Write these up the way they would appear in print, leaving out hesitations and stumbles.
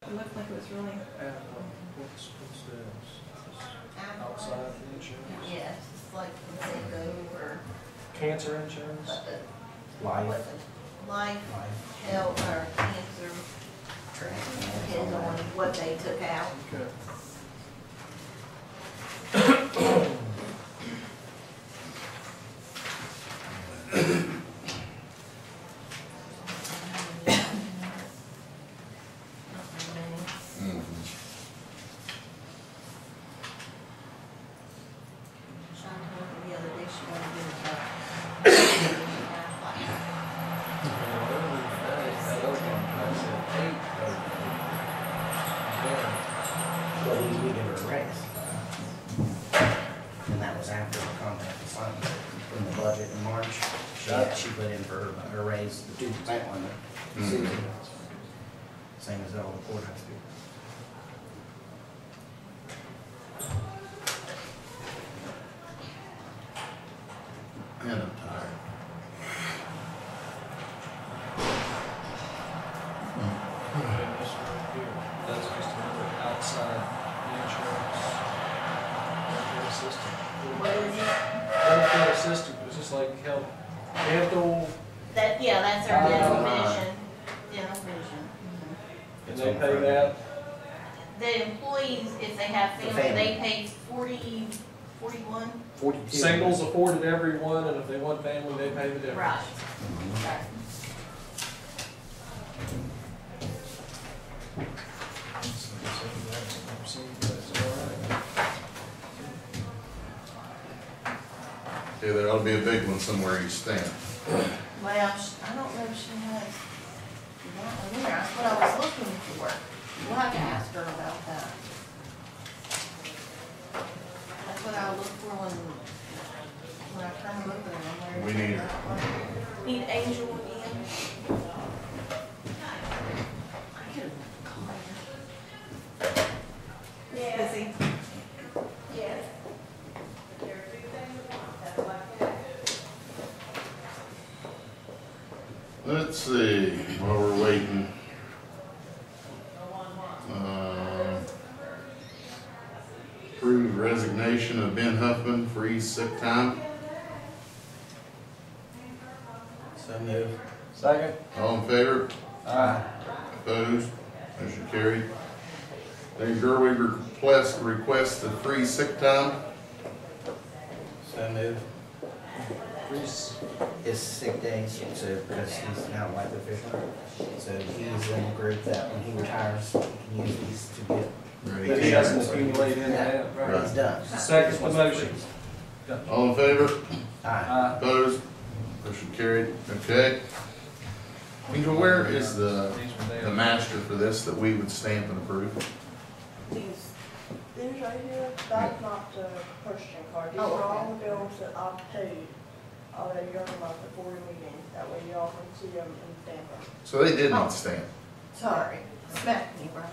It looked like it was really. What's this? Outside insurance? Yes, it's like they go for Cancer insurance? Life. life, health, or cancer, depends on what they took out. Okay. The other day she wanted to do it. Well, we gave her a raise. And that was after the contract was signed in the budget in March. She put in for her raise, the 2% one, Susan. Same as all the courthouse people. And I'm tired. And this right here, that's just another outside insurance. Benefit assistant. What is it? Benefit assistant, it's just like health, dental, That, yeah, that's our dental right. vision. Dental vision. and they pay that. The employees, if they have The family, they family. pay 41. 42. Singles afforded everyone, and if they want family, they pay the difference. Right. Mhm. Right. Yeah, there ought to be a big one somewhere you stand. Well, I don't know if she has that one there. That's what I was looking for. We'll have to ask her about that. That's what I'll look for when I come over there. We need her. Need Angel again. I could call her. Yeah. Busy. Yes. Let's see, while we're waiting. Approve resignation of Ben Huffman, free sick time. So moved. Second? All in favor? Aye. Opposed? Motion carried. Dave Gerwig request the free sick time. So moved. Reese. His sick days, so because he's now like official. So he's in the group that when he retires, he can use these to get. But he doesn't accumulate in that, He's right? done. Second the motion. All in favor? Aye. Opposed? Motion carried. Okay. Angel, where is the master for this that we would stamp and approve? These right here, that's not the purchasing card. These Oh, are okay. all the bills that I've paid already during the month before the meeting. That way y'all can see them and stamp them. So they did not stamp. Sorry. Smack me, Brian.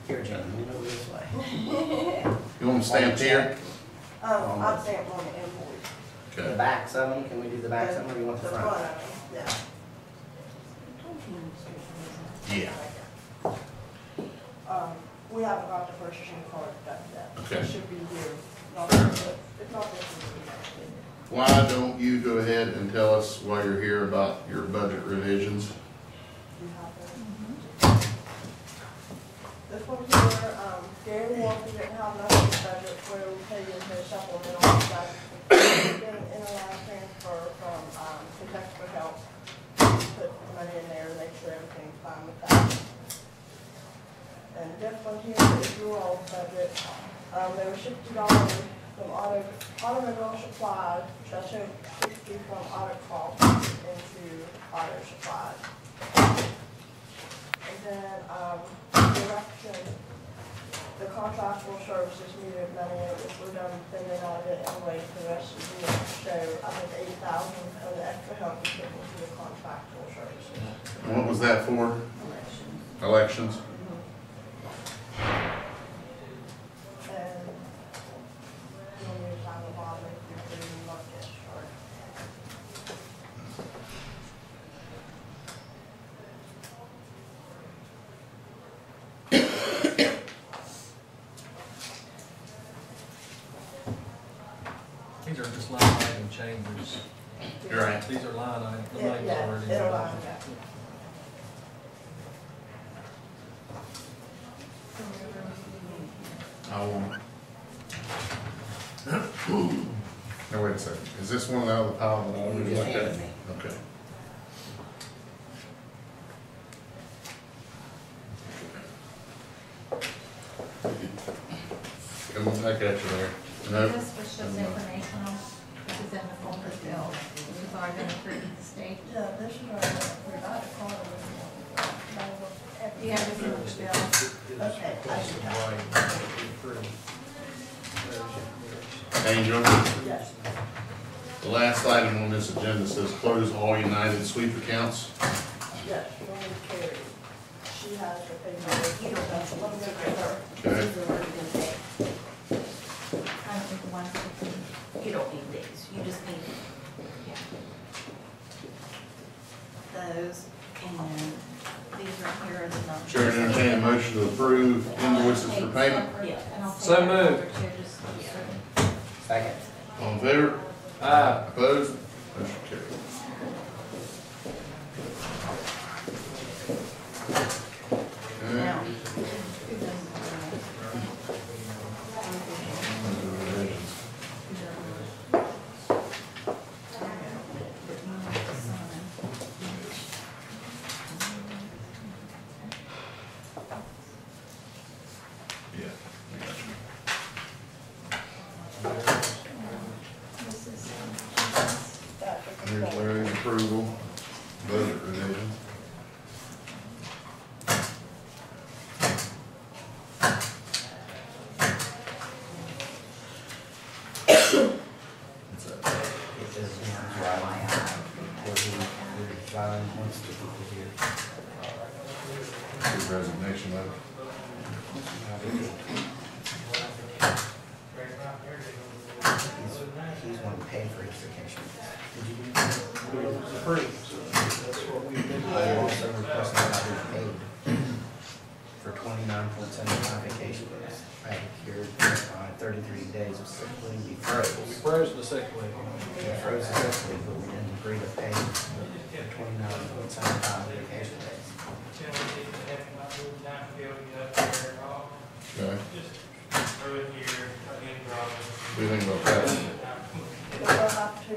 Here, Jim, you move this way. You want them stamped here? I'd stamp on the invoice. The Okay. backs of them, can we do the backs of them or you want the front? of them, yeah. Yeah. We haven't got the purchasing card back yet. Okay. It should be here. It's not this week. Why don't you go ahead and tell us while you're here about your budget revisions? You have it. This one here, Gary Walker didn't have enough in the budget where we paid into a supplemental budget. It's been in a line transfer from, Kentucky for Health. Put money in there to make sure everything's fine with that. And this one here is your old budget. There was $60 from automobile supplies, which I took 60 from audit costs into auto supplies. And then, direction, the contractual services needed money, which we're done spending on it anyway for the rest of the year. So I think 8,000 of the extra help is put into the contractual services. And what was that for? Elections? And you'll need to sign the bottom if you're doing market, or right? These are line items, the Yeah, names yeah, already. it'll line up. I won't. Now, wait a second, is this one out of the pile that I You already just looked at? handed me. Okay. Come back at you there. No. This was just informational, this is in the folder bill, which has already been approved at the state. Yeah, this is right, we're about to call it. You have this in the bill. Okay, I see. Angel, Yes, the last item on this agenda says close all United sweep accounts. yes, we'll need Carrie. She has the paper. You don't have to Let me go get her. Okay. These are already been paid. I don't think the ones that you don't need these, you just need, yeah. Those, and these are here are the numbers. Chair entertain a motion to approve invoices for payment. Yeah, and I'll So take that moved. over too, just, yeah. Second. All in favor? Aye. Opposed? Motion carried. Now. Yeah, I got This is, That's you. Here's Larry's approval, budget revision. What's that? It says this is right. Where he resigned once the people here. His resignation letter. He's one to pay for his vacation. Did you do that? It was approved, so that's what we've been I doing. also requested that he paid for 29.75 vacation days. I had cured 33 days of sick leave. We We froze. froze the sick leave. We froze the sick leave, but we didn't agree to pay for 29.75 vacation days. Okay. What do you think about that? We'll have to,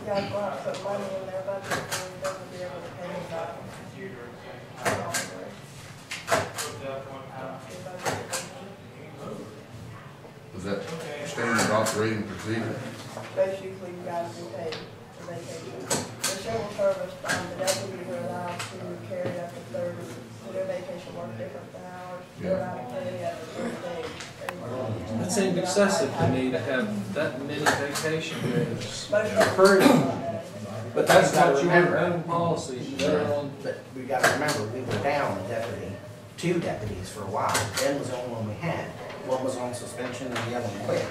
yeah, we'll have to put money in their budget or we don't be able to pay them back. Was that standard operating procedure? Basically, you guys can pay for vacation. The civil service, the deputies are allowed to carry up to 30, so their vacation work different than ours. They're allowed to carry up to 30 days. It seemed excessive to me to have that many vacation days Most of them- approved. But that's You gotta not your remember. own policy, they're on, But we gotta remember, we were down a deputy, 2 deputies for a while. Ben was the only one we had. One was on suspension and the other one quit.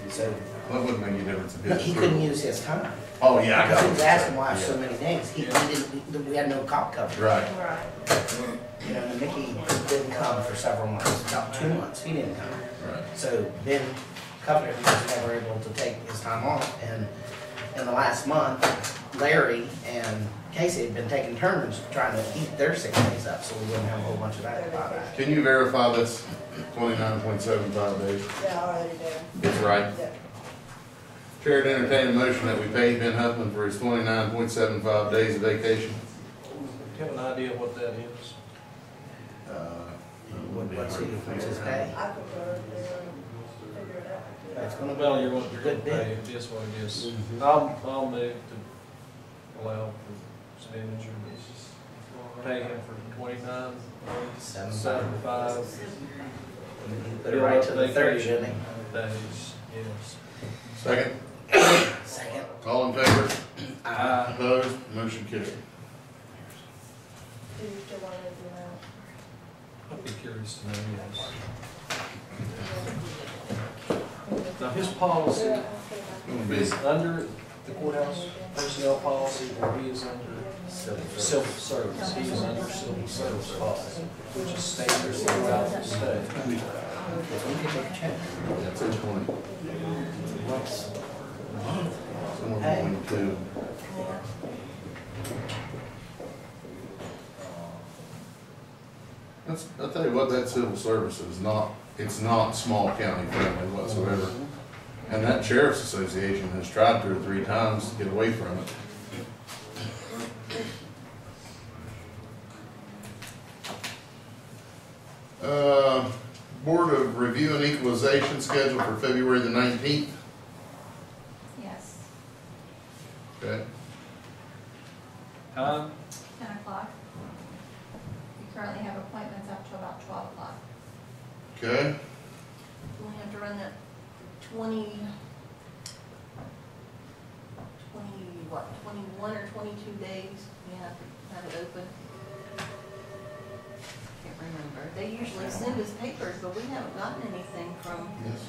So That wouldn't make any difference if he couldn't use his time. Oh, yeah, I Because got he it. was asking why so Yeah. many days. He didn't, we had no cop coverage. Right. Right. You know, and Mickey didn't come for several months, about 2 months, he didn't come. Right. So Ben covered it, he was never able to take his time off, and in the last month, Larry and Casey had been taking turns trying to eat their sick days up, so we wouldn't have a whole bunch of that buyback. Can you verify this 29.75 days? Yeah, I already did. Is right. Yeah. Chair to entertain a motion that we pay Ben Huffman for his 29.75 days of vacation. have an idea what that is. What's his pay? I could go over there and figure it out. It's gonna be Well, you're gonna good pay, bit. it is what it is. Mhm. I'll move to allow for expenditure, pay him for 29, 75 Put it right to the 30, vacation didn't days, yes. Second. he? Second. All in favor? Aye. Opposed? Motion carried. Do you still want to do that? I'd be curious to know, yes. Now, his policy Gonna be- is under the courthouse personnel policy, or he is under civil service. He is under civil service policy, which is standard throughout the state. We can take a check. That's in 20. Once. Somewhere between 2. Yeah. I'll tell you what, that civil service is not, it's not small county friendly whatsoever. And that sheriff's association has tried 2 or 3 times to get away from it. Board of Review and Equalization scheduled for February the 19th. Yes, Okay. 10 o'clock. We currently have appointments up to about 12 o'clock. Okay. We have to run that 21 or 22 days. We have to have it open. Can't remember. They usually send us papers, but we haven't gotten anything from Yes.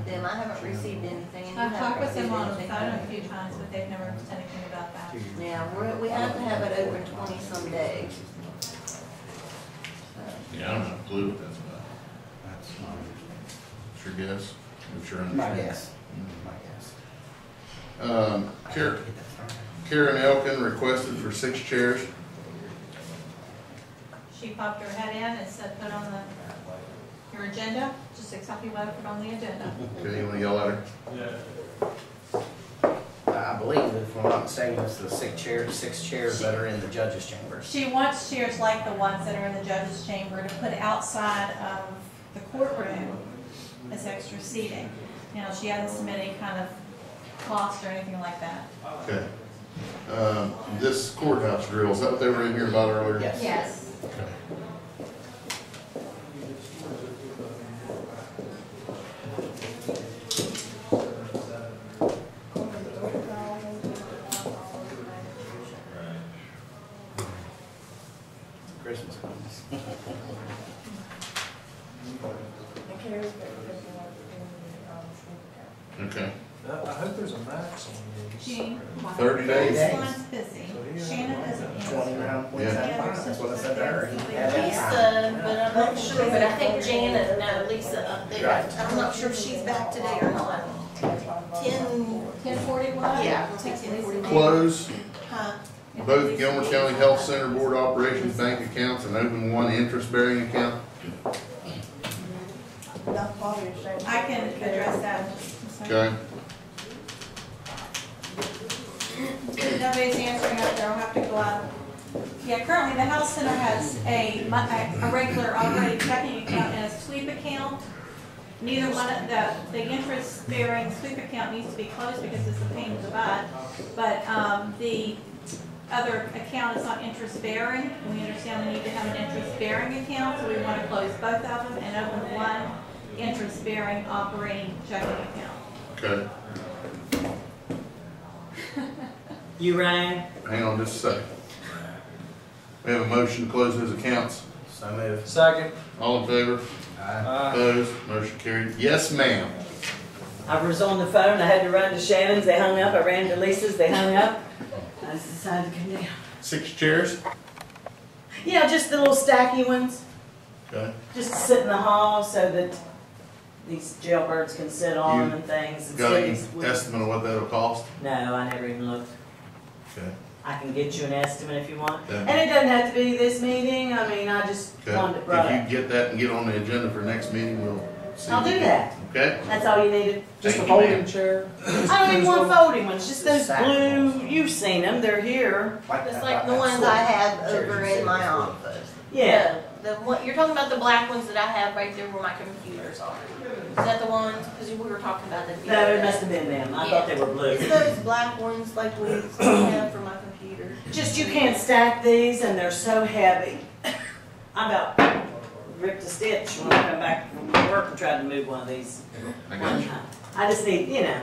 them. I haven't received anything. And you I've talked with haven't them on the received phone a anything. few times, but they've never said anything about that. Yeah, we have to have it open 20-some days. So, Yeah, I don't have a clue what that's about. That's your guess? What's your My understanding? guess. My guess. Karen Elkin requested for 6 chairs. She popped her head in and said, put on your agenda, just accept you want to put on the agenda. Okay, you wanna yell at her? I believe, if I'm not mistaken, it's the 6 chairs that are in the judges' chambers. She wants chairs like the ones that are in the judge's chamber to put outside of the courtroom as extra seating. You know, she hasn't submitted any kind of cost or anything like that. Okay. This courthouse drill, is that what they were in here about earlier? Yes. Yes. Okay. Christmas comes. And Carrie's got to put the one in the, Okay. I hope there's a max on these. Jean? 30 days. This one's busy. Shannon isn't 20 answering. round points out of 5, that's what I said to her. He had that time. Lisa, but I'm not sure, but I think Janet, no, Lisa, I'm not sure if she's back today or not. 10:41? Yeah, we'll take 10:41. Close Huh? both Gilmer County Health Center Board Operations bank accounts and open one interest-bearing account. that's probably a shame. I can address that in just a second. Okay. Nobody's answering up there, I'll have to go out. Yeah, currently the health center has a regular operating checking account and a sweep account. Neither one of the interest-bearing sweep account needs to be closed because it's a pain in the butt. But the other account is not interest-bearing. We understand we need to have an interest-bearing account, so we want to close both of them and open one interest-bearing operating checking account. Okay. You rang? Hang on just a second. We have a motion to close those accounts. So moved. Second. All in favor? Aye. Opposed? Motion carried. Yes, ma'am. I was on the phone, I had to run to Shannon's, they hung up, I ran to Lisa's, they hung up. I just decided to come down. 6 chairs? Yeah, just the little stacky ones, Okay. just to sit in the hall so that these jailbirds can sit on them and things. and Got any sit with- estimate of what that'll cost? No, I never even looked. Okay. I can get you an estimate if you want. Yeah. And it doesn't have to be this meeting, I mean, I just wanted to Okay. brought If it. you get that and get on the agenda for next meeting, we'll see. I'll do that. Okay? That's all you needed. Just a Thank you, folding ma'am. chair? I don't even want folding ones, just those Sack blue, ones. you've seen them, they're here. Just like the ones I have Chairs over you in said my before. office. Yeah. The one, you're talking about the black ones that I have right there where my computers are. Is that the ones, because we were talking about that the No, other it day. must have been them. I thought they were blue. It's those black ones like we have for my computer. Just you can't stack these and they're so heavy. I about ripped a stitch when I come back from work and tried to move one of these. I got you. I just need, you know.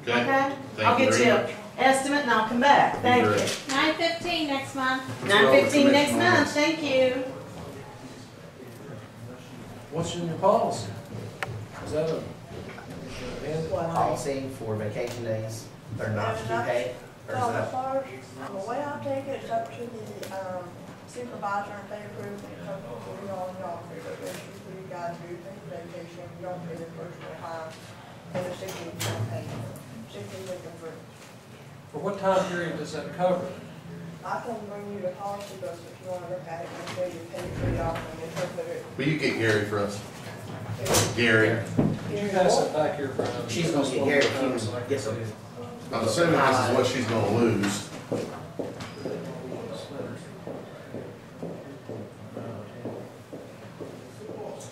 Okay? Okay? Thank I'll you get very you much. an estimate and I'll come back. Thank Great. you. 9:15 next month. 9:15 next Commissioner. month. Thank you. What's in your policy? Is that a? Policy for vacation days, they're not to be paid, or is So it as up? far as, the way I take it, it's up to the supervisor, if they approve it, it's up to y'all approve it. But usually you guys do take vacation, you don't pay the personal time, and the sick leave, you don't pay. Sick leave they can for For what time period does that cover? I can bring you the policy books if you wanna look at it and show you pay pretty often and interpret it. Will you get Gary for us? Gary, Could you pass it back here, Brian? She's gonna get Gary if you get some. I'm assuming this is what she's gonna lose.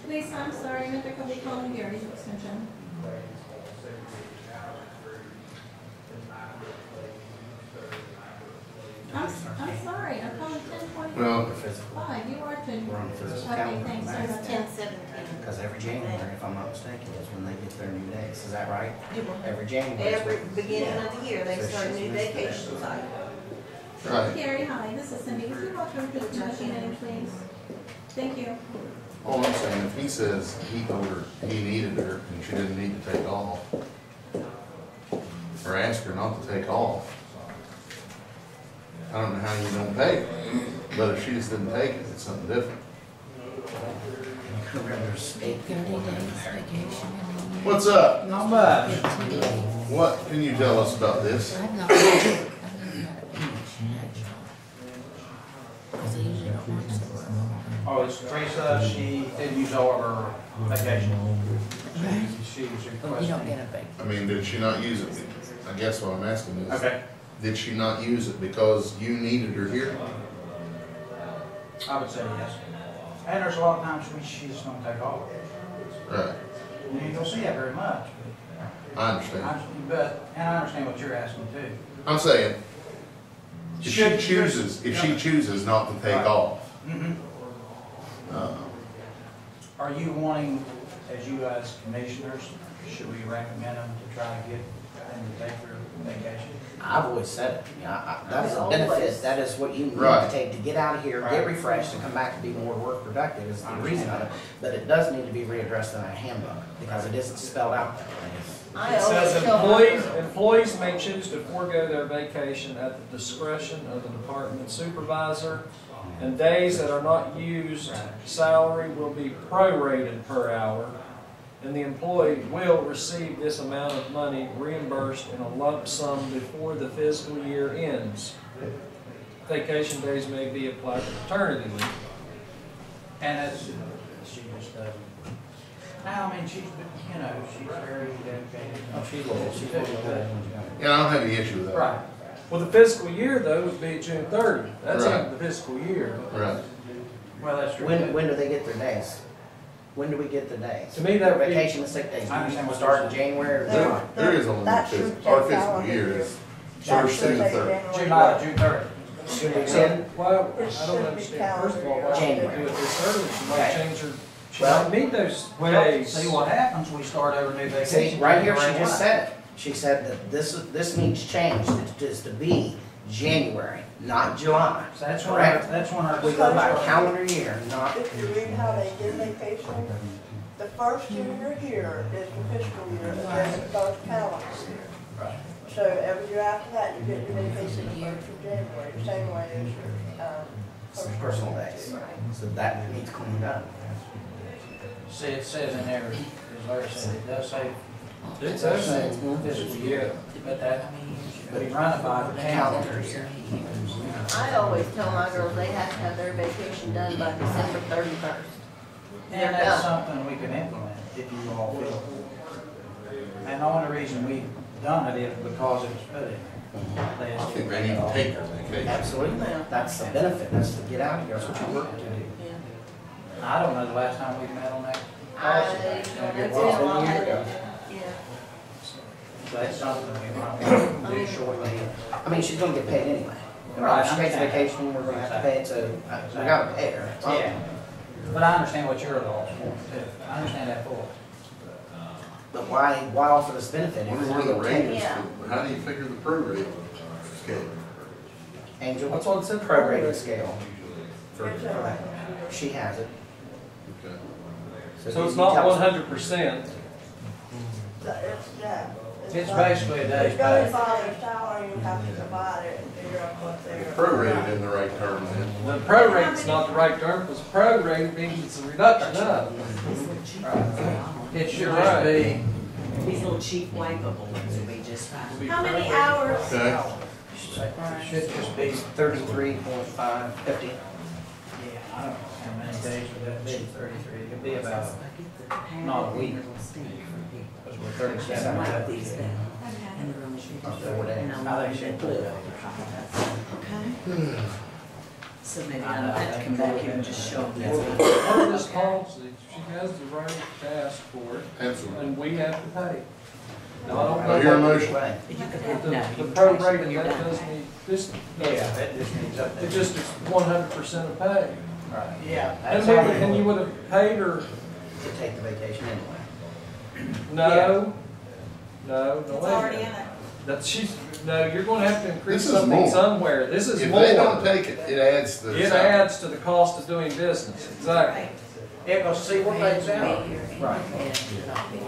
Lisa, I'm sorry, I meant to be calling Gary's extension. I'm sorry, I'm calling 10:25. Well, You are to. We're on the physical Okay, calendar. thanks, sorry about It's that. 10/17. Because every January, if I'm not mistaken, is when they get their new days. Is that right? You will- Every January. is Every when- beginning of the year, they So start a she's new missed it. vacation cycle. right. Gary, hi, this is Cindy. Would you walk over to the commission meeting, please? Thank you. All I'm saying, if he says he told her he needed her and she didn't need to take off, or ask her not to take off, I don't know how you don't pay her. But if she just didn't take it, it's something different. Remember, there's 8 people in there. What's up? Not bad. What can you tell us about this? I've not had a vacation, actually. Because I usually don't want to work. Oh, it's Teresa, she didn't use all of her vacation. She's But you don't requesting. get a vacation. I mean, did she not use it? I guess what I'm asking is, Okay, did she not use it because you needed her here? I would say yes. And there's a lot of times when she just don't take off. Right, You don't see that very much. I understand. And I understand what you're asking too. I'm saying, if Should- she chooses not to take Right. off, Mhm. uh, Are you wanting, as you as commissioners, should we recommend them to try to get them to take their vacation? I've always said it. That is a benefit. That is what you need Right. to take to get out of here, get Right. refreshed, and come back to be more work productive is the reason of it. But it does need to be readdressed in our handbook because it isn't spelled out that way. I It always says tell employees may choose to forego their vacation at the discretion of the department supervisor, and days that are not used, salary will be prorated per hour, and the employee will receive this amount of money reimbursed in a lump sum before the fiscal year ends. Vacation days may be applied to paternity leave. And that's, she just doesn't. Now, I mean, she's very dedicated. Oh, she's yeah, I don't have any issue with that. Right. Well, the fiscal year, though, would be June 30. That's Right. end of the fiscal year. Right. Well, that's true. When do they get their days? When do we get the days? To me, that would be- Vacation and sick days. I understand what Start in you're saying. January or There- July. There is a limit That to should our take fiscal calendar year year. is That first should through the take third. July, June 30th. Should we So, send? why, I don't should be understand, first of all, why calendar should year. we do it this early? She might Okay. change her, she Well- might need those Well, days. see what happens, we start over new vacation. See, right here, she January just 1. said it. She said that this needs changed. It is to be January, not July. So that's when Correct. our. We go by calendar year, not, If you read how they get vacation, the first year you're here is the fiscal year, and then the first calendar year. So every year after that, you get your vacation the first of January, the same way as your, some first personal of days. So that needs cleaned up. See, it says in there, as Larry said, it does say It says, fiscal year, but that, we run it by the calendar. Calendar year. I always tell my girls they have to have their vacation done by December 31st. And that's something we can implement if you all feel. And the only reason we've done it is because it was put in there. They I just think didn't they bring need it to all. take their vacation. Absolutely. That's the benefit. That's to get out of here. That's what you're working to do. I don't know the last time we met on that I policy. don't Maybe know, it it's was. been a while. Year ago. Yeah. So that's something we might do shortly. I mean, she's gonna get paid anyway. Right. If she takes vacation, we're gonna have to pay it, so we gotta pay her. Yeah. But I understand what your laws want too. I understand that fully. But why offer this benefit? Wonder If where the we're rate gonna is, Yeah. how do you figure the prorate scale? Angel, That's what it said. prorated scale. It's a- She has it. Okay. So it's you not tell us- 100%. Yeah. It's basically a day's It goes pay. by their salary, you have to divide it and figure out what they're. Prorated in the right term then. The prorate's not the right term, because prorate means it's a reduction of. It should Right. just be, These little cheap wipeable ones would be just fine. How many hours, Okay, It should just be 33.550. Yeah, I don't know how many days would that be, 33, it could be about, not a week, because we're 37 days. Or 4 days. I think she should put it. Okay. So maybe I'll have to come back here and just show them Well, that. part of this policy, she has the right to ask for it, Absolutely. and we have to pay. Now, I don't Do I hear a know, motion? You could have, no, the you can pro trace it rate, when you're that done. does need, this, Yeah, it just needs it updated. just is 100% of pay. Right, yeah. And you would have paid her, To take the vacation anyway. no, no, It's no, already wait. in it. That she's, no, you're gonna have to increase This is something more. somewhere. This is If more. they don't take it, it adds to the. It adds to the cost of doing business, exactly. Right. Yeah, because see what they sell. Right.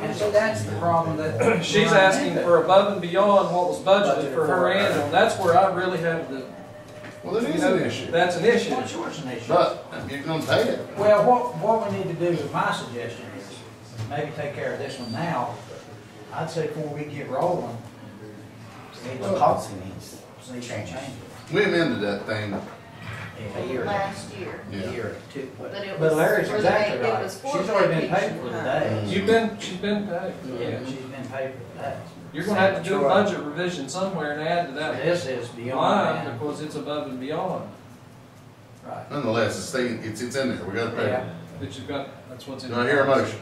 And so that's the problem that. She's asking for above and beyond what was budgeted for her annual, and that's where I really have the, Well, that you is know, an issue. that's an issue. Well, sure it's an issue. But you're gonna pay it. Well, what we need to do, is my suggestion is, maybe take care of this one now. I'd say before we get rolling, The policy needs we should change it. We amended that thing. a year, Last year. a Yeah. year or two. But it was. But Larry's for the exactly vac- it right. was She's for already been paid vacation for the time. day. She's been paid. Yeah, she's been paid for that. You're gonna have to do a budget revision somewhere and add to that This is beyond line, that. because it's above and beyond. Right. Nonetheless, it's in there. We gotta pay Yeah. it. But you've got, that's what's in. Do I hear a motion?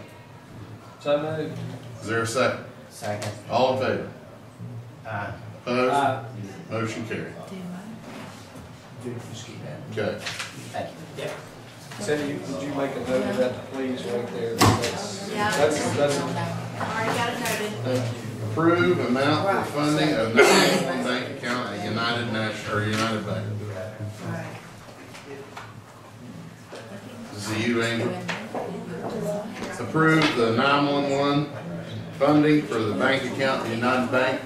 So moved. Is there a second? Second. All in favor? Uh, Opposed? Motion carried. Just keep that. Okay. Thank you. Cindy, did you make a note of that, please, right there? That's, Yeah. that's, Already got it noted. Approve amount for funding of 911 bank account at United National, or United Bank. This is you, Angel. Approve the 911 funding for the bank account at United Bank.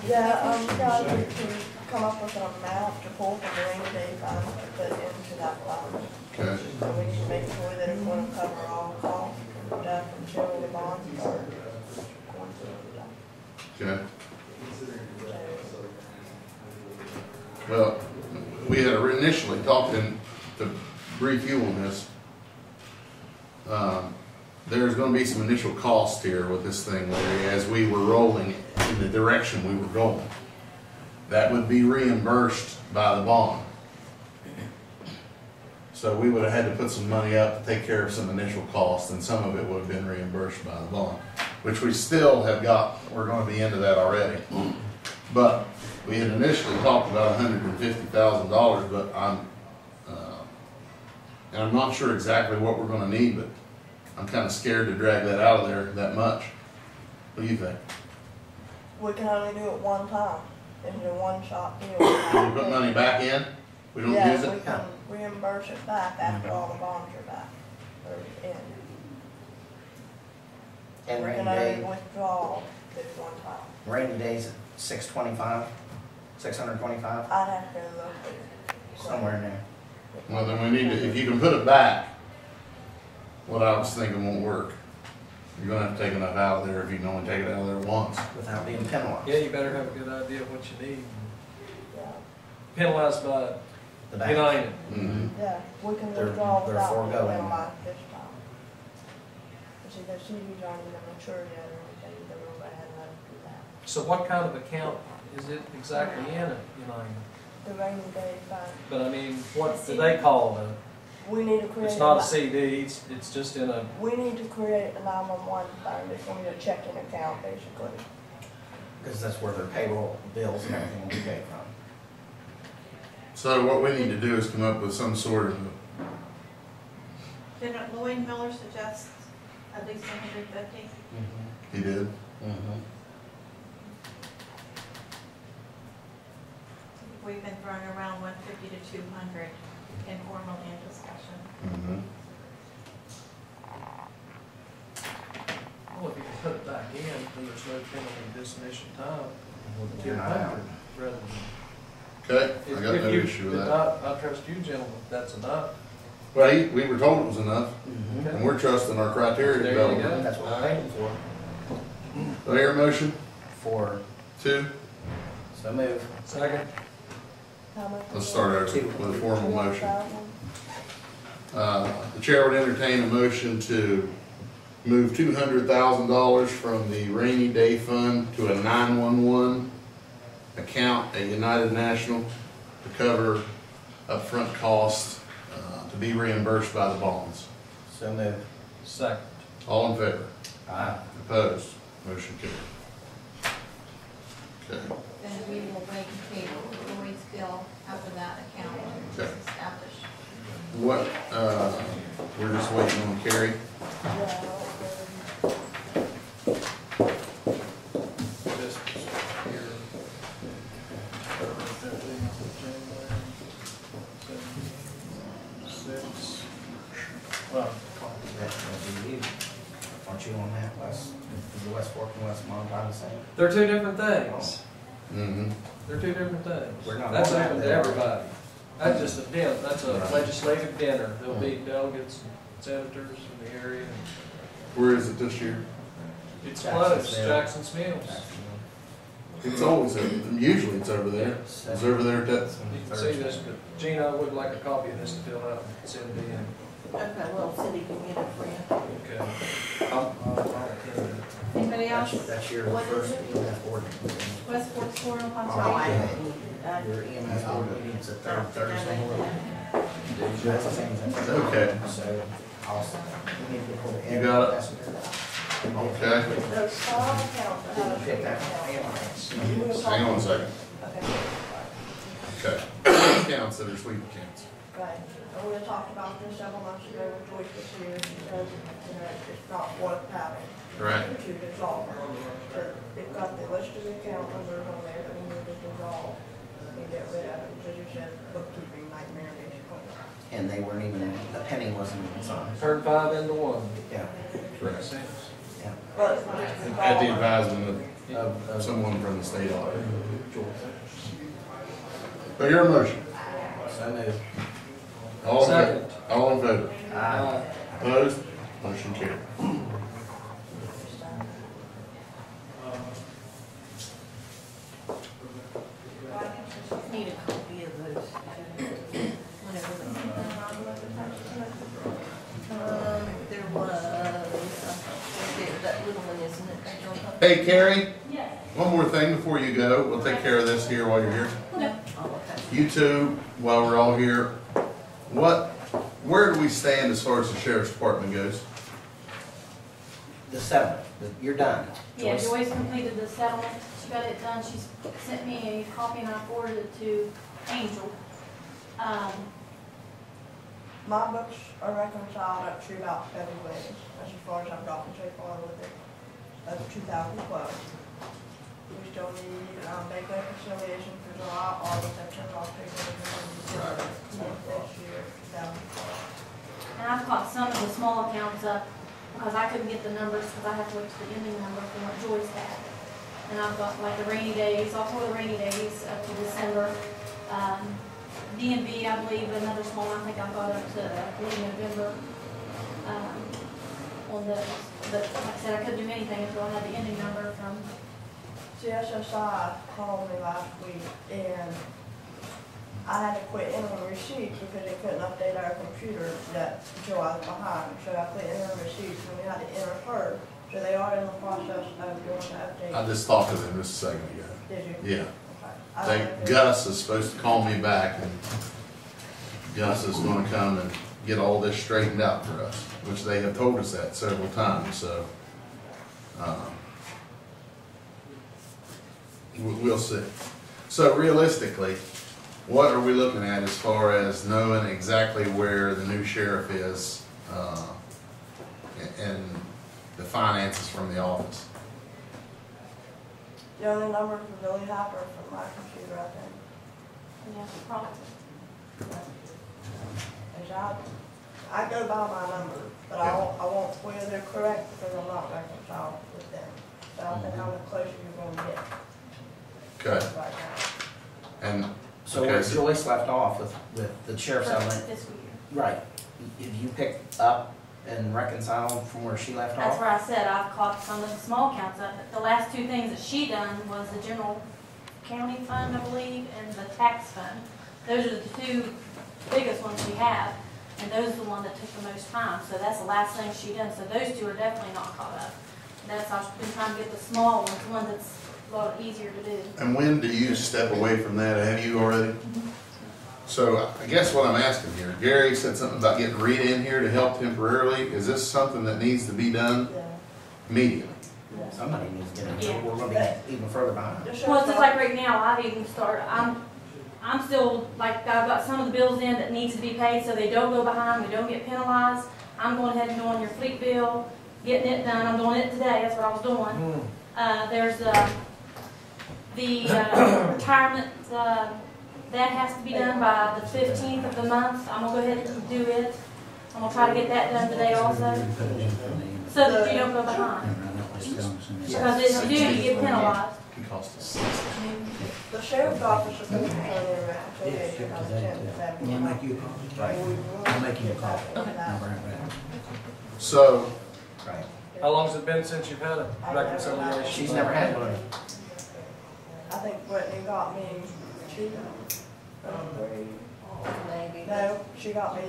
Yeah, guys, we can come up with an amount to pull from the rainy day fund to put into that fund. Okay. So we need to make sure that it's gonna cover all costs and stuff until the bonds start going through the Okay. Well, we had initially talked to brief you on this. There's gonna be some initial cost here with this thing, Larry, as we were rolling in the direction we were going. That would be reimbursed by the bond. So we would have had to put some money up to take care of some initial costs, and some of it would have been reimbursed by the bond, which we still have got. We're gonna be into that already. But we had initially talked about $150,000, but and I'm not sure exactly what we're gonna need, but I'm kinda scared to drag that out of there that much. What do you think? We can only do it one time, it's a one-shot deal. Can we put money back in? We don't use Yeah, we it? can reimburse it back after all the bonds are back, or in. And We rainy can only day, withdraw this one time. rainy days at 625, 625, I'd have to look at it. somewhere in there. Well, then we need to, if you can put it back, what I was thinking won't work. You're gonna have to take enough out of there if you can only take it out of there once. Without being penalized. yeah, you better have a good idea of what you need. Yeah, Penalized by The bank. United. Mhm. yeah, we can They're- withdraw they're without being foregoing. penalized this time. You see, the CDs aren't even mature yet or anything, they're gonna go ahead and let us do that. So what kind of account is it exactly in at United? The rainy day fund, But I mean, what do they call it? we need to create. It's not a CD, it's just in a, We need to create a 911 fund, it's gonna be a checking account basically. Because that's where their payroll bills and everything will be paid from. So what we need to do is come up with some sort of, Didn't Lloyd Miller suggest at least 150? he did. We've been throwing around 150 to 200 informal in discussion. Mhm. well, if you can put it back in, then there's no penalty this initial time. With the 200. Rather than. Okay, I If- got if no you- issue with if that. I trust you gentlemen, that's enough. Well, we were told it was enough, Mhm. and we're trusting our criteria There you development. go. That's what we're paying for. Do I hear a motion? For, Two? so move. Second? How much? Let's start over with a formal motion. 1,000. The chair would entertain a motion to move $200,000 from the rainy day fund to a 911 account at United National to cover upfront costs to be reimbursed by the bonds. So moved. Second. All in favor? Aye. Opposed? Motion carried. Okay. Then we will wait and pay Lloyd's bill after that account is Okay. established. What, we're just waiting on Carrie? Just here. Six. Well, That'd be you. Aren't you on that West, is the West Fork and West Montana the same? they're two different things. Mm-hmm. They're two different things. We're not That's on that open to then. everybody. That's just a dinner, that's a Right. legislative dinner. There'll be delegates, and senators from the area. Where is it this year? It's Jackson's close, Mills. Jackson's Mills. It's always over, usually it's over there. It's over there at that, You can see this, but Gina would like a copy of this to fill out and send it in. Okay, well, Cindy can get it for you. Okay. I'll attend it. Anybody else? That's your What first is it? EMS board meeting. West Fork Soil Oh, I Conservation. haven't needed, Your EMS board meeting is the third Thursday. That's the same as that. okay, So, I'll, we need to get hold of You got it. Messenger. okay. There's 5 accounts that have a Pick big that. account. Hang on a second. Okay. Okay. Accounts that are sweep accounts. Right, and we talked about this several months ago when Joyce was here, because, it's not worth having. Right. To dissolve. But it's got the list of account numbers on there that we need to dissolve and get rid of it, because you said bookkeeping nightmare basically. And they weren't even, a penny wasn't even signed. Turn 5 into 1. Yeah, Correct. yeah. But just At the dissolve. advisement of someone from the state audit. So your motion. So moved. All in favor? Second. All in favor? Aye. Opposed? Motion carried. need a copy of those. Whenever there was, that little one, isn't it? That John- Hey, Carrie, Yes. one more thing before you go. We'll take care of this here while you're here. Okay. Oh, okay. You two, while we're all here, where do we stand as far as the sheriff's department goes? The 7th, you're done. Yeah, Joyce completed the settlement, she got it done, she's sent me a copy and I forwarded it to Angel. My books are reconciled up to about February, that's as far as I've gotten so far with it. That's 2012. We still need, bank reconciliation for July, August, September, October, November, December, this year, 2012. And I've caught some of the small accounts up, because I couldn't get the numbers, because I have to look to the ending number from what Joyce had. And I've got like the rainy days, also the rainy days up to December. DMV, I believe, another small one, I think I've got up to late November, on those. But like I said, I couldn't do anything until I had the ending number from, CSSI called me last week, and I had to quit entering receipts because they couldn't update our computer that Joe was behind. So I quit entering receipts, and we had to enter her. So they are in the process of doing the I update. just talked to them just a second ago. Did you? Yeah. Okay. I don't know They, if it- Gus is supposed to call me back and Gus is gonna come and get all this straightened out for us, which they have told us that several times, so. We'll see. So realistically, what are we looking at as far as knowing exactly where the new sheriff is, and the finances from the office? The only numbers we really have are from my computer, I think. yeah, probably. Is I go by my numbers, but I won't swear they're correct because I'm not reconciled with them. So I think how much closer you're gonna get Okay, right now. and, So Okay, where so- Joyce left off with the sheriff's First settlement, fiscal year. right, if you picked up and reconciled from where she left That's off? where I said I've caught some of the small accounts up. The last two things that she done was the general county fund, I believe, and the tax fund. Those are the two biggest ones we have, and those are the one that took the most time, so that's the last thing she done, so those two are definitely not caught up. That's, I've been trying to get the small ones, one that's a lot easier to do. And when do you step away from that? Have you already? So I guess what I'm asking here, Gary said something about getting Rita in here to help temporarily. Is this something that needs to be done immediately? Somebody needs to get in, Yeah. we're gonna be even further behind. Well, it's just like right now, I've even started, I'm still, like, I've got some of the bills in that needs to be paid, so they don't go behind, we don't get penalized. I'm going ahead and doing your fleet bill, getting it done, I'm doing it today, that's what I was doing. There's, the retirement, that has to be done by the 15th of the month. I'm gonna go ahead and do it. I'm gonna try to get that done today also, so that you don't go behind. Because if you do, you get penalized. It costs us. The sheriff's office is going to turn in around, so they should have a chance to have. I'll make you a call. Right. I'll make you a call. Okay. I'll bring it back. So, Right. How long's it been since you've had a reconciliation? She's never had one. I think Whitney got me 2 or 3. No, she got me.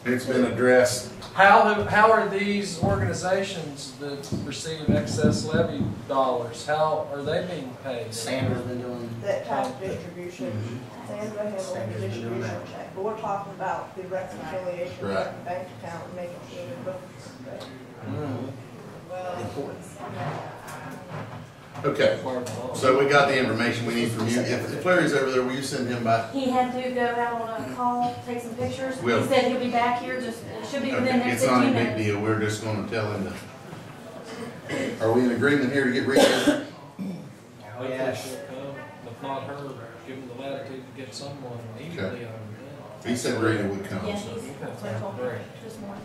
it's been addressed. How are these organizations that receive excess levy dollars, how are they being paid? Sandra's been doing, That tax distribution, Sandra handles the Sandra's been doing distribution that. check, but we're talking about the reconciliation Right. of the bank account and making sure that both. important. Okay, so we got the information we need from you. If Larry's over there, will you send him by? He had to go out on a call, take some pictures. He Will. said he'll be back here, just, it should be within the Okay, next it's not 15 a big minutes. deal, we're just gonna tell him to. Are we in agreement here to get Rita? Hopefully she'll come, if not her, give them the latitude to get someone immediately out of the He said Rita would come, Yeah, so. he's, that's what I told her this morning.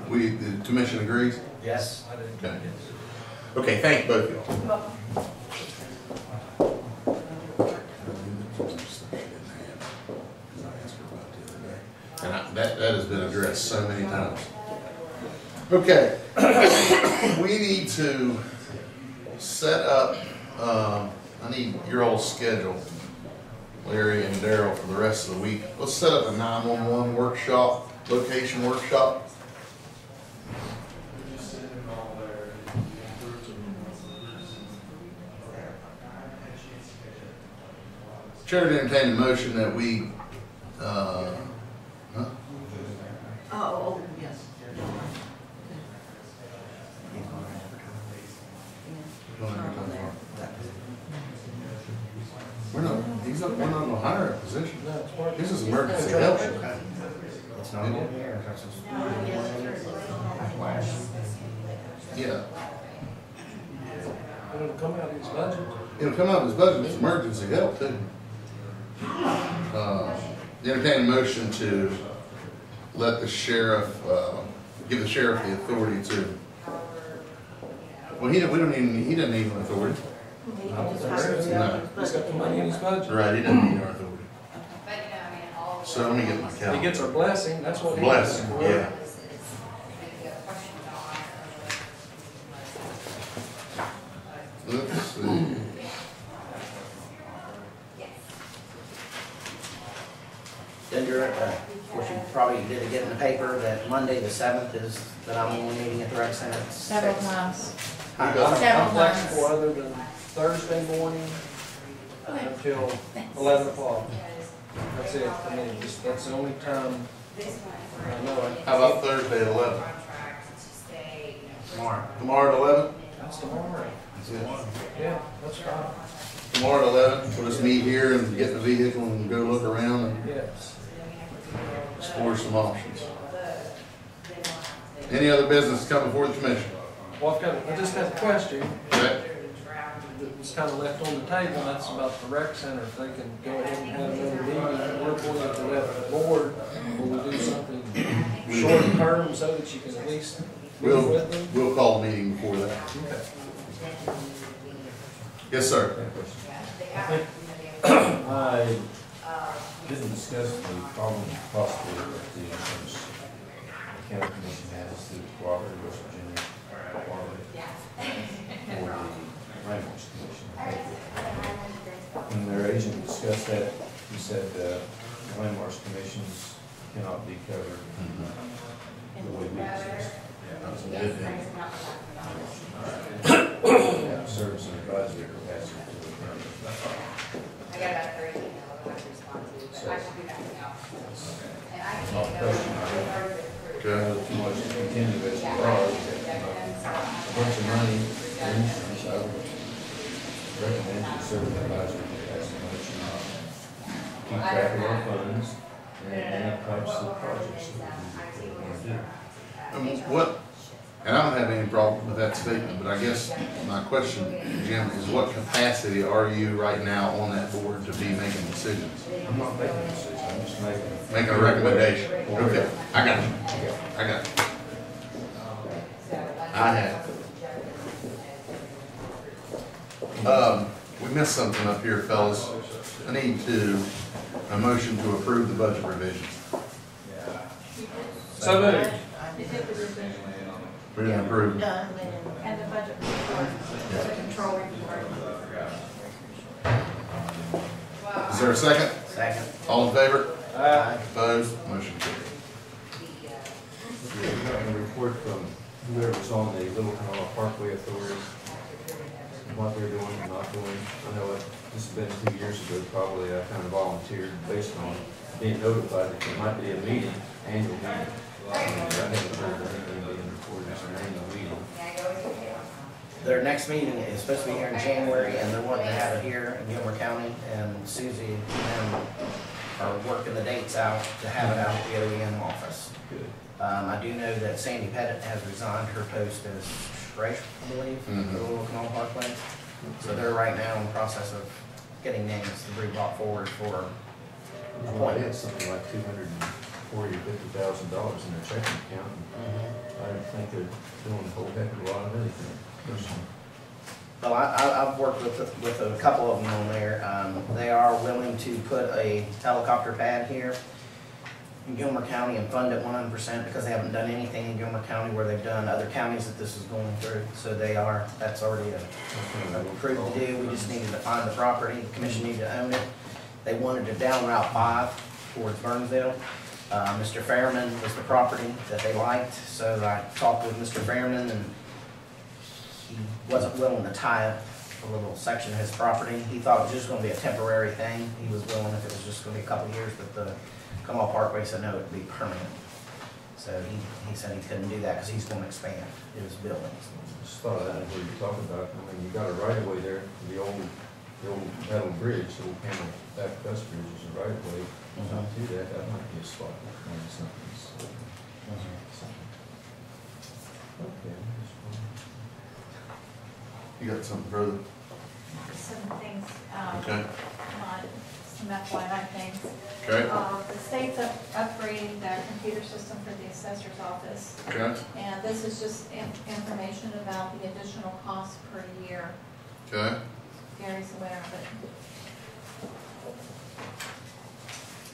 The commission agrees? Yes. I didn't Okay. get it. Okay, thank both of y'all. You're welcome. And that has been addressed so many times. Okay, we need to set up, I need your old schedule, Larry and Daryl, for the rest of the week. Let's set up a 911 workshop, location workshop. Chair to entertain a motion that we, huh? Oh, yes. We're not, we're not gonna hire a position. No, it's working. This is emergency help. It's not in here. That's just- Yeah, It'll come out of his budget. it'll come out of his budget, it's emergency help too. Entertain a motion to let the sheriff, give the sheriff the authority to, well, he doesn't need an authority. No, He's got the money in his budget. right, he doesn't need our authority. So let me get my He calendar. gets our blessing, that's what he Blessing, gets. yeah. Let's see. Then you're, of course, you probably did get in the paper that Monday the 7th is the 911 meeting at the rec center. at Several 6. times. You I'm got- Several flexible times. other than Thursday morning until 11 o'clock. That's it for me, that's the only time I know it. How about Thursday at 11? Tomorrow. Tomorrow at 11? That's tomorrow. Yeah, that's fine. Tomorrow at 11, we'll just meet here and get in the vehicle and go look around and Yes. explore some options. Any other business come before the commission? Well, I just have a question Okay. that was kind of left on the table, and that's about the rec center. If they can go ahead and have another meeting, we're going to let the board, will we do something short term so that you can at least meet with them? We'll call a meeting before that. Okay. Yes, sir. I didn't discuss the problem possibly that the insurance county commission has through the cooperative West Virginia cooperative for the Rainforest Commission. when their agent discussed that, he said, landmarks commissions cannot be covered the way we discussed. That's a good thing. Service and advisory capacity to the county. I got about 30 emails I have to respond to, but I should be back out. And I Oh, can't go. Okay. Too much to continue as a project, a bunch of money, for instance, I would recommend you serve the advisory capacity, let you keep track of our funds and any types of projects that we want to do. What, and I don't have any problem with that statement, but I guess my question, Jim, is what capacity are you right now on that board to be making decisions? I'm not making a decision, I'm just Making a recommendation? Okay, I got you. I got you. I have. We missed something up here, fellas. I need a motion to approve the budget revisions. So moved. We didn't approve. Done, And the budget report, the control report. Is there a second? Second. All in favor? Aye. Opposed? Motion carried. We got a report from whoever's on the Little Canal Parkway Authority, what they're doing and not doing. I know this has been 2 years ago, probably I kind of volunteered based on being notified that there might be a meeting, annual meeting. I haven't heard anything being reported as an annual meeting. Their next meeting is supposed to be here in January, and they're wanting to have it here in Gilmer County, and Susie and them are working the dates out to have it out at the OEM office. Good. I do know that Sandy Pettit has resigned her post as treasurer, I believe, for the Little Canal Parkway. So they're right now in the process of getting names to be brought forward for Well, they had something like $240,000 or $250,000 in their checking account. I don't think they're doing a whole heck of a lot of anything. Well, I've worked with a couple of them on there. They are willing to put a helicopter pad here in Gilmer County and fund it 100% because they haven't done anything in Gilmer County where they've done other counties that this is going through. So that's already approved to do. We just needed to find the property. The commission needed to own it. They wanted to down Route 5 towards Burnsville. Mr. Fairman was the property that they liked, so I talked with Mr. Fairman, and he wasn't willing to tie up a little section of his property. He thought it was just gonna be a temporary thing. He was willing if it was just gonna be a couple of years, but the Canal Parkway said no, it'd be permanent. So he said he couldn't do that because he's gonna expand his buildings. Just thought of that when you talk about, I mean, you got a right of way there, the old metal bridge, the old Camel Back Bus Bridge is a right of way. Not to that might be a spot, maybe something. Okay. You got something further? Some things, Okay. not some FYI things. Okay. The state's upgrading their computer system for the assessor's office. Okay. And this is just information about the additional cost per year. Okay. Gary's aware of it.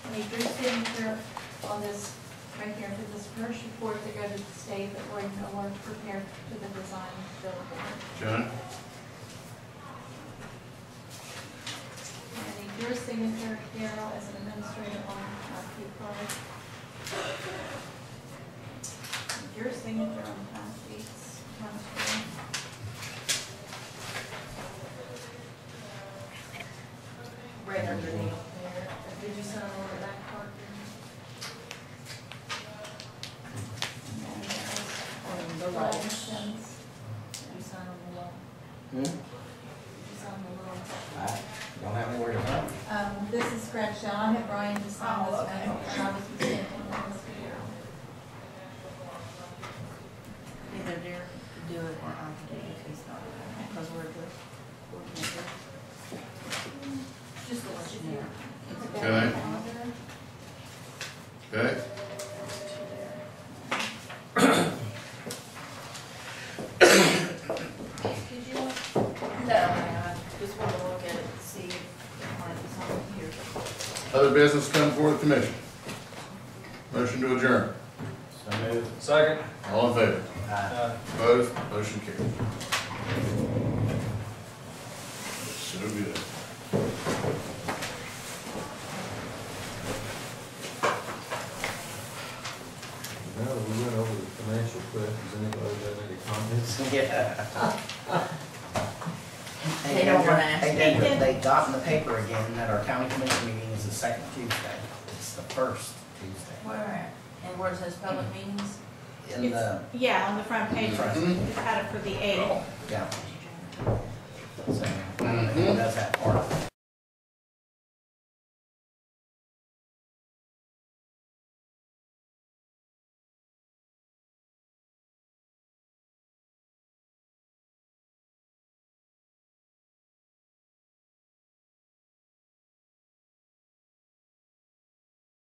I need your signature on this right here for this first report to go to the state that we're no longer prepared to the design billboard. John? I need your signature, Daryl, as an administrator on our key card. Your signature on the time sheets. right underneath. Did you sign over that part? On the right. Did you sign on the wall? Did you sign on the wall? I don't have anywhere to go. This is scratched out. I had Brian to sign this one, okay. and I was mistaken on this here. Either Derek could do it or I could do it if he's not, because we're good. Just to let you know. Okay. Okay. Did you want? No, I just want to look at it and see if it might be something here. Other business come before the commission. Motion to adjourn. So moved. Second. All in favor? Opposed? Motion carried. So good. Yeah. They don't wanna ask Hey, me. Dendra, they got in the paper again that our county commission meeting is the second Tuesday. It's the first Tuesday. Where at? And where it says public meetings? In the, Yeah, on the front page, Front. it's had it for the 8th. yeah. So, I don't know who does that part.